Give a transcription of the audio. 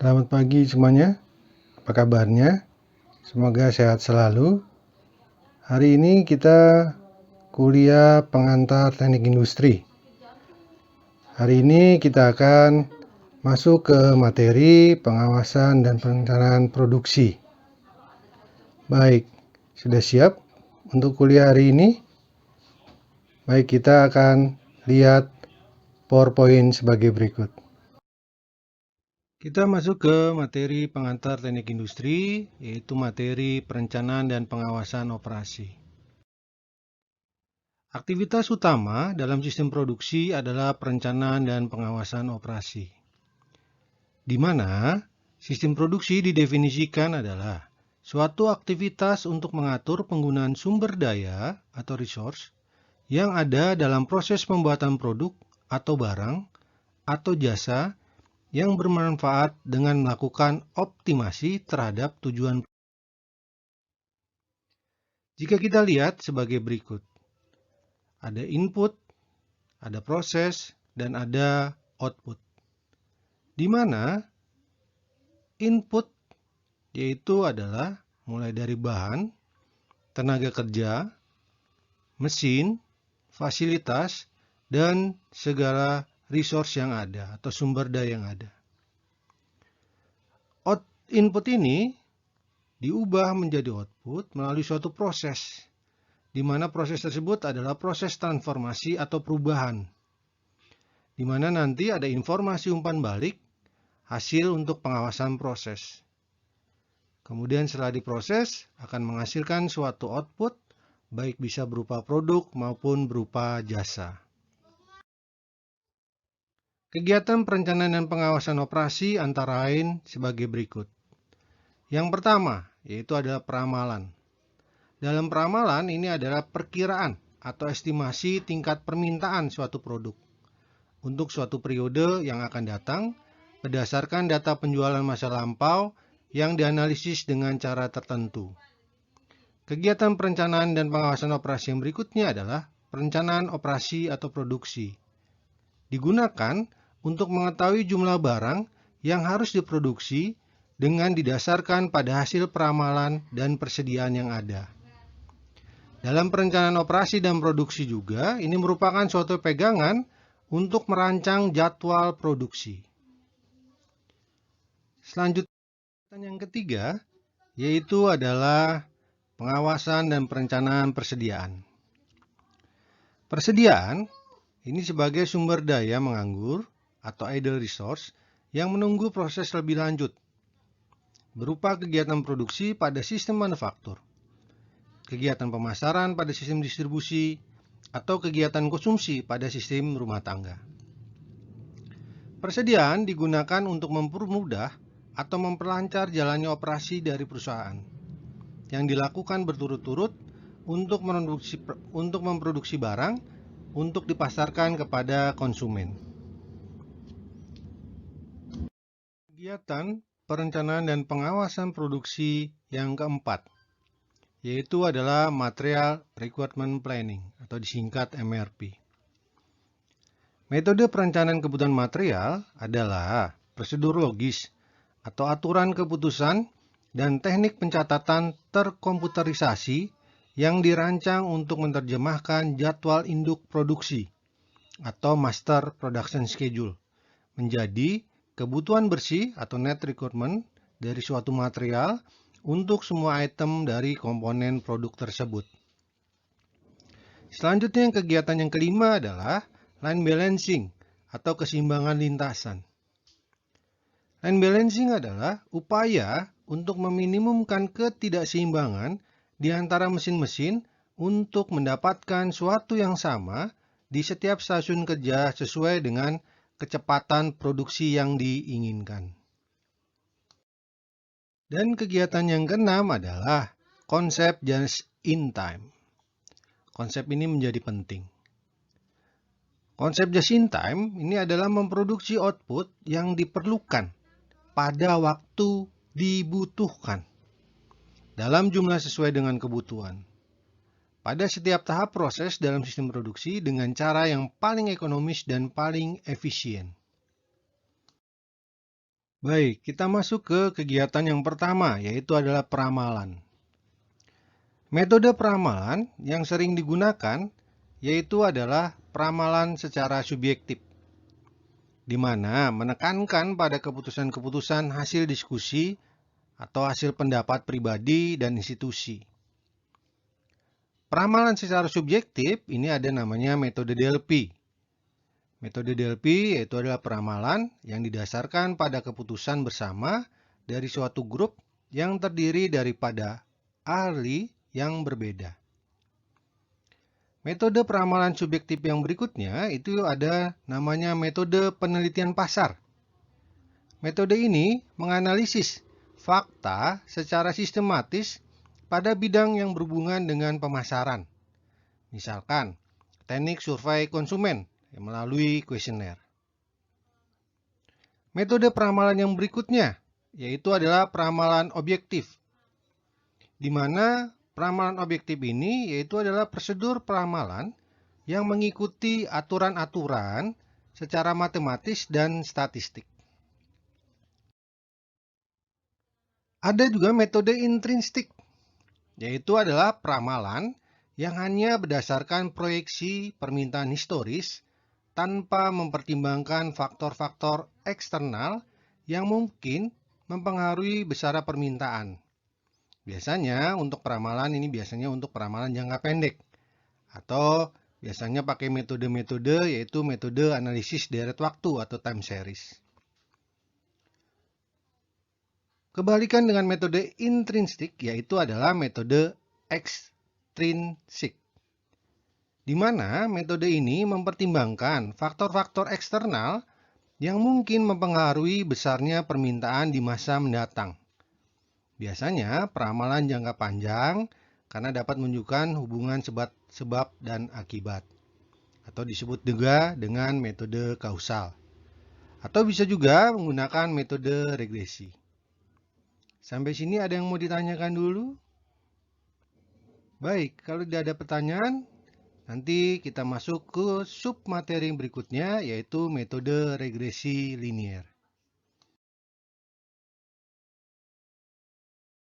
Selamat pagi semuanya, apa kabarnya? Semoga sehat selalu. Hari ini kita kuliah pengantar teknik industri. Hari ini kita akan masuk ke materi pengawasan dan perencanaan produksi. Baik, sudah siap untuk kuliah hari ini? Baik, kita akan lihat PowerPoint sebagai berikut. Kita masuk ke materi pengantar teknik industri, yaitu materi perencanaan dan pengawasan operasi. Aktivitas utama dalam sistem produksi adalah perencanaan dan pengawasan operasi, di mana sistem produksi didefinisikan adalah suatu aktivitas untuk mengatur penggunaan sumber daya atau resource yang ada dalam proses pembuatan produk atau barang atau jasa yang bermanfaat dengan melakukan optimasi terhadap tujuan. Jika kita lihat sebagai berikut, ada input, ada proses, dan ada output. Di mana input yaitu adalah mulai dari bahan, tenaga kerja, mesin, fasilitas, dan segala resource yang ada atau sumber daya yang ada. Input ini diubah menjadi output melalui suatu proses, di mana proses tersebut adalah proses transformasi atau perubahan, di mana nanti ada informasi umpan balik hasil untuk pengawasan proses. Kemudian setelah diproses akan menghasilkan suatu output, baik bisa berupa produk maupun berupa jasa. Kegiatan perencanaan dan pengawasan operasi antara lain sebagai berikut. Yang pertama, yaitu adalah peramalan. Dalam peramalan ini adalah perkiraan atau estimasi tingkat permintaan suatu produk untuk suatu periode yang akan datang berdasarkan data penjualan masa lampau yang dianalisis dengan cara tertentu. Kegiatan perencanaan dan pengawasan operasi yang berikutnya adalah perencanaan operasi atau produksi. Digunakan untuk mengetahui jumlah barang yang harus diproduksi dengan didasarkan pada hasil peramalan dan persediaan yang ada. Dalam perencanaan operasi dan produksi juga, ini merupakan suatu pegangan untuk merancang jadwal produksi. Selanjutnya yang ketiga, yaitu adalah pengawasan dan perencanaan persediaan. Persediaan ini sebagai sumber daya menganggur atau idle resource yang menunggu proses lebih lanjut, berupa kegiatan produksi pada sistem manufaktur, kegiatan pemasaran pada sistem distribusi, atau kegiatan konsumsi pada sistem rumah tangga. Persediaan digunakan untuk mempermudah atau memperlancar jalannya operasi dari perusahaan, yang dilakukan berturut-turut untuk memproduksi barang untuk dipasarkan kepada konsumen. Kegiatan perencanaan dan pengawasan produksi yang keempat, yaitu adalah Material Requirement Planning atau disingkat MRP. Metode perencanaan kebutuhan material adalah prosedur logis atau aturan keputusan dan teknik pencatatan terkomputerisasi yang dirancang untuk menerjemahkan jadwal induk produksi atau Master Production Schedule menjadi kebutuhan bersih atau net requirement dari suatu material untuk semua item dari komponen produk tersebut. Selanjutnya kegiatan yang kelima adalah line balancing atau keseimbangan lintasan. Line balancing adalah upaya untuk meminimumkan ketidakseimbangan di antara mesin-mesin untuk mendapatkan suatu yang sama di setiap stasiun kerja sesuai dengan kecepatan produksi yang diinginkan. Dan kegiatan yang keenam adalah konsep just in time. Konsep ini menjadi penting. Konsep just in time ini adalah memproduksi output yang diperlukan pada waktu dibutuhkan dalam jumlah sesuai dengan kebutuhan pada setiap tahap proses dalam sistem produksi dengan cara yang paling ekonomis dan paling efisien. Baik, kita masuk ke kegiatan yang pertama, yaitu adalah peramalan. Metode peramalan yang sering digunakan yaitu adalah peramalan secara subjektif, di mana menekankan pada keputusan-keputusan hasil diskusi atau hasil pendapat pribadi dan institusi. Peramalan secara subjektif ini ada namanya metode Delphi. Metode Delphi yaitu adalah peramalan yang didasarkan pada keputusan bersama dari suatu grup yang terdiri daripada ahli yang berbeda. Metode peramalan subjektif yang berikutnya itu ada namanya metode penelitian pasar. Metode ini menganalisis fakta secara sistematis pada bidang yang berhubungan dengan pemasaran. Misalkan, teknik survei konsumen melalui kuesioner. Metode peramalan yang berikutnya yaitu adalah peramalan objektif, di mana peramalan objektif ini yaitu adalah prosedur peramalan yang mengikuti aturan-aturan secara matematis dan statistik. Ada juga metode intrinsik, yaitu adalah peramalan yang hanya berdasarkan proyeksi permintaan historis tanpa mempertimbangkan faktor-faktor eksternal yang mungkin mempengaruhi besaran permintaan. Biasanya untuk peramalan ini biasanya untuk peramalan jangka pendek atau biasanya pakai metode-metode yaitu metode analisis deret waktu atau time series. Kebalikan dengan metode intrinsik yaitu adalah metode ekstrinsik, di mana metode ini mempertimbangkan faktor-faktor eksternal yang mungkin mempengaruhi besarnya permintaan di masa mendatang. Biasanya peramalan jangka panjang karena dapat menunjukkan hubungan sebab dan akibat, atau disebut juga dengan metode kausal, atau bisa juga menggunakan metode regresi. Sampai sini ada yang mau ditanyakan dulu? Baik, kalau tidak ada pertanyaan, nanti kita masuk ke sub materi berikutnya yaitu metode regresi linier.